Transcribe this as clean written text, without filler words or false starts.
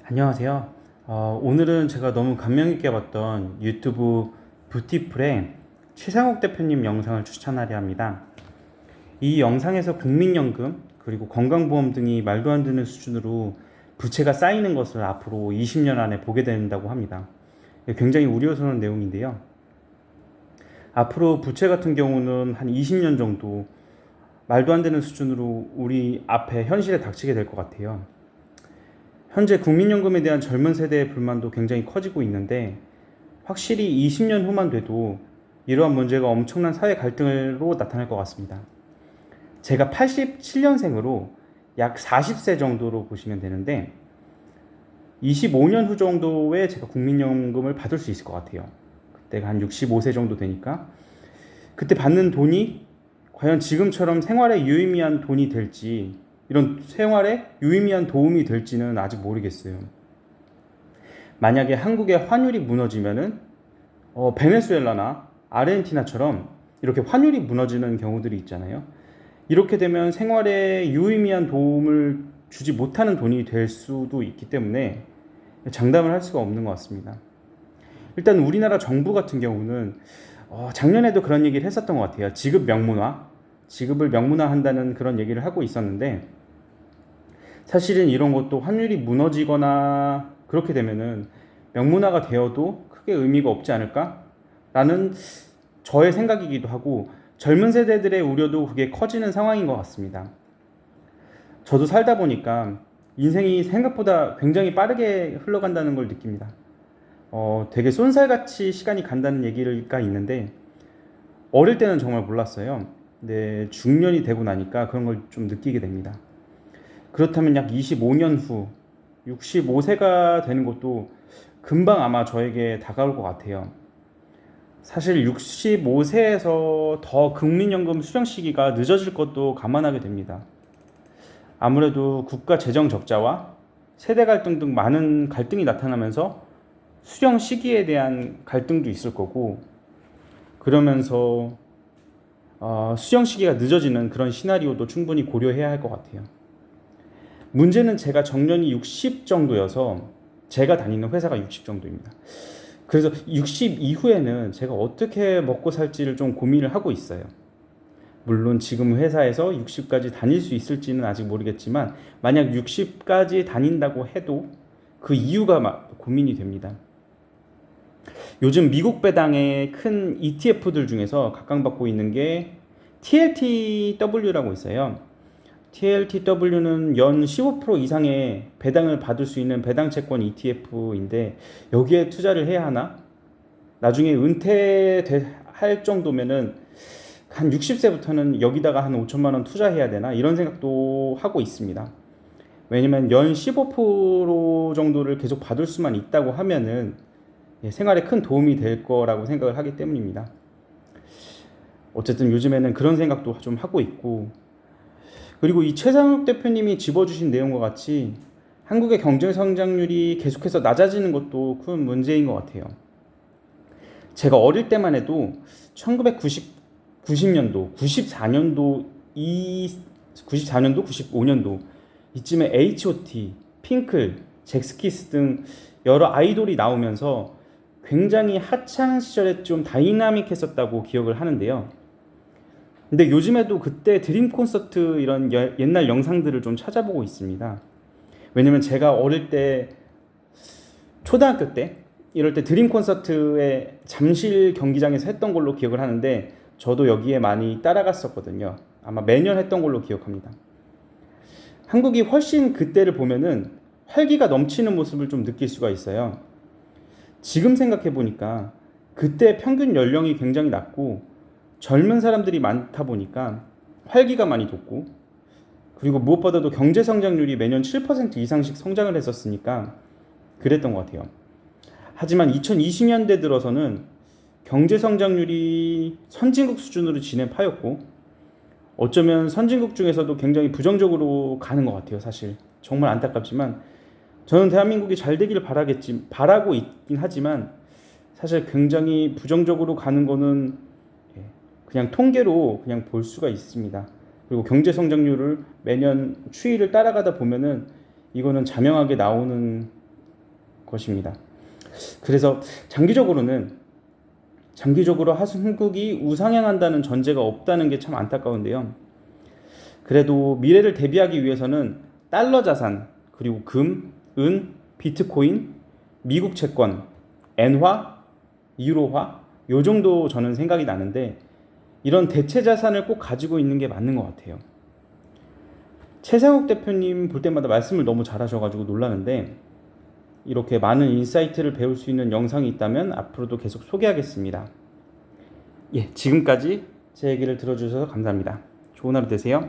안녕하세요. 오늘은 제가 너무 감명 깊게 봤던 유튜브 뷰티풀의 최상욱 대표님 영상을 추천하려 합니다. 이 영상에서 국민연금 그리고 건강보험 등이 말도 안 되는 수준으로 부채가 쌓이는 것을 앞으로 20년 안에 보게 된다고 합니다. 굉장히 우려스러운 내용인데요. 앞으로 부채 같은 경우는 한 20년 정도 말도 안 되는 수준으로 우리 앞에 현실에 닥치게 될 것 같아요. 현재 국민연금에 대한 젊은 세대의 불만도 굉장히 커지고 있는데 확실히 20년 후만 돼도 이러한 문제가 엄청난 사회 갈등으로 나타날 것 같습니다. 제가 87년생으로 약 40세 정도로 보시면 되는데 25년 후 정도에 제가 국민연금을 받을 수 있을 것 같아요. 그때가 한 65세 정도 되니까 그때 받는 돈이 과연 지금처럼 생활에 유의미한 돈이 될지, 이런 생활에 유의미한 도움이 될지는 아직 모르겠어요. 만약에 한국의 환율이 무너지면은 베네수엘라나 아르헨티나처럼 이렇게 환율이 무너지는 경우들이 있잖아요. 이렇게 되면 생활에 유의미한 도움을 주지 못하는 돈이 될 수도 있기 때문에 장담을 할 수가 없는 것 같습니다. 일단 우리나라 정부 같은 경우는 작년에도 그런 얘기를 했었던 것 같아요. 지급을 명문화한다는 그런 얘기를 하고 있었는데 사실은 이런 것도 환율이 무너지거나 그렇게 되면은 명문화가 되어도 크게 의미가 없지 않을까라는 저의 생각이기도 하고 젊은 세대들의 우려도 그게 커지는 상황인 것 같습니다. 저도 살다 보니까 인생이 생각보다 굉장히 빠르게 흘러간다는 걸 느낍니다. 되게 쏜살같이 시간이 간다는 얘기가 있는데 어릴 때는 정말 몰랐어요. 근데 중년이 되고 나니까 그런 걸 좀 느끼게 됩니다. 그렇다면 약 25년 후 65세가 되는 것도 금방 아마 저에게 다가올 것 같아요. 사실 65세에서 더 국민연금 수령 시기가 늦어질 것도 감안하게 됩니다. 아무래도 국가 재정 적자와 세대 갈등 등 많은 갈등이 나타나면서 수령 시기에 대한 갈등도 있을 거고, 그러면서 수령 시기가 늦어지는 그런 시나리오도 충분히 고려해야 할 것 같아요. 문제는 제가 정년이 60 정도여서 제가 다니는 회사가 60 정도입니다. 그래서 60 이후에는 제가 어떻게 먹고 살지를 좀 고민을 하고 있어요. 물론 지금 회사에서 60까지 다닐 수 있을지는 아직 모르겠지만 만약 60까지 다닌다고 해도 그 이유가 고민이 됩니다. 요즘 미국 배당의 큰 ETF들 중에서 각광받고 있는 게 TLTW라고 있어요. TLTW는 연 15% 이상의 배당을 받을 수 있는 배당채권 ETF인데 여기에 투자를 해야 하나? 나중에 은퇴할 정도면은 한 60세부터는 여기다가 한 5천만 원 투자해야 되나? 이런 생각도 하고 있습니다. 왜냐면 연 15% 정도를 계속 받을 수만 있다고 하면은 생활에 큰 도움이 될 거라고 생각을 하기 때문입니다. 어쨌든 요즘에는 그런 생각도 좀 하고 있고, 그리고 이 최상욱 대표님이 집어주신 내용과 같이 한국의 경제 성장률이 계속해서 낮아지는 것도 큰 문제인 것 같아요. 제가 어릴 때만 해도 1990년도, 94년도, 95년도 이쯤에 H.O.T, 핑클, 잭스키스 등 여러 아이돌이 나오면서 굉장히 하찮은 시절에 좀 다이나믹했었다고 기억을 하는데요. 근데 요즘에도 그때 드림 콘서트 이런 옛날 영상들을 좀 찾아보고 있습니다. 왜냐면 제가 어릴 때 초등학교 때 이럴 때 드림 콘서트에 잠실 경기장에서 했던 걸로 기억을 하는데 저도 여기에 많이 따라갔었거든요. 아마 매년 했던 걸로 기억합니다. 한국이 훨씬 그때를 보면은 활기가 넘치는 모습을 좀 느낄 수가 있어요. 지금 생각해 보니까 그때 평균 연령이 굉장히 낮고 젊은 사람들이 많다 보니까 활기가 많이 돋고, 그리고 무엇보다도 경제 성장률이 매년 7% 이상씩 성장을 했었으니까 그랬던 것 같아요. 하지만 2020년대 들어서는 경제 성장률이 선진국 수준으로 진행하였고 어쩌면 선진국 중에서도 굉장히 부정적으로 가는 것 같아요. 사실 정말 안타깝지만 저는 대한민국이 잘 되기를 바라고 있긴 하지만 사실 굉장히 부정적으로 가는 거는 그냥 통계로 그냥 볼 수가 있습니다. 그리고 경제 성장률을 매년 추이를 따라가다 보면은 이거는 자명하게 나오는 것입니다. 그래서 장기적으로 한국이 우상향한다는 전제가 없다는 게 참 안타까운데요. 그래도 미래를 대비하기 위해서는 달러 자산, 그리고 금, 은, 비트코인, 미국 채권, 엔화, 유로화 요 정도 저는 생각이 나는데, 이런 대체 자산을 꼭 가지고 있는 게 맞는 것 같아요. 최상욱 대표님 볼 때마다 말씀을 너무 잘하셔가지고 놀라는데, 이렇게 많은 인사이트를 배울 수 있는 영상이 있다면 앞으로도 계속 소개하겠습니다. 예, 지금까지 제 얘기를 들어주셔서 감사합니다. 좋은 하루 되세요.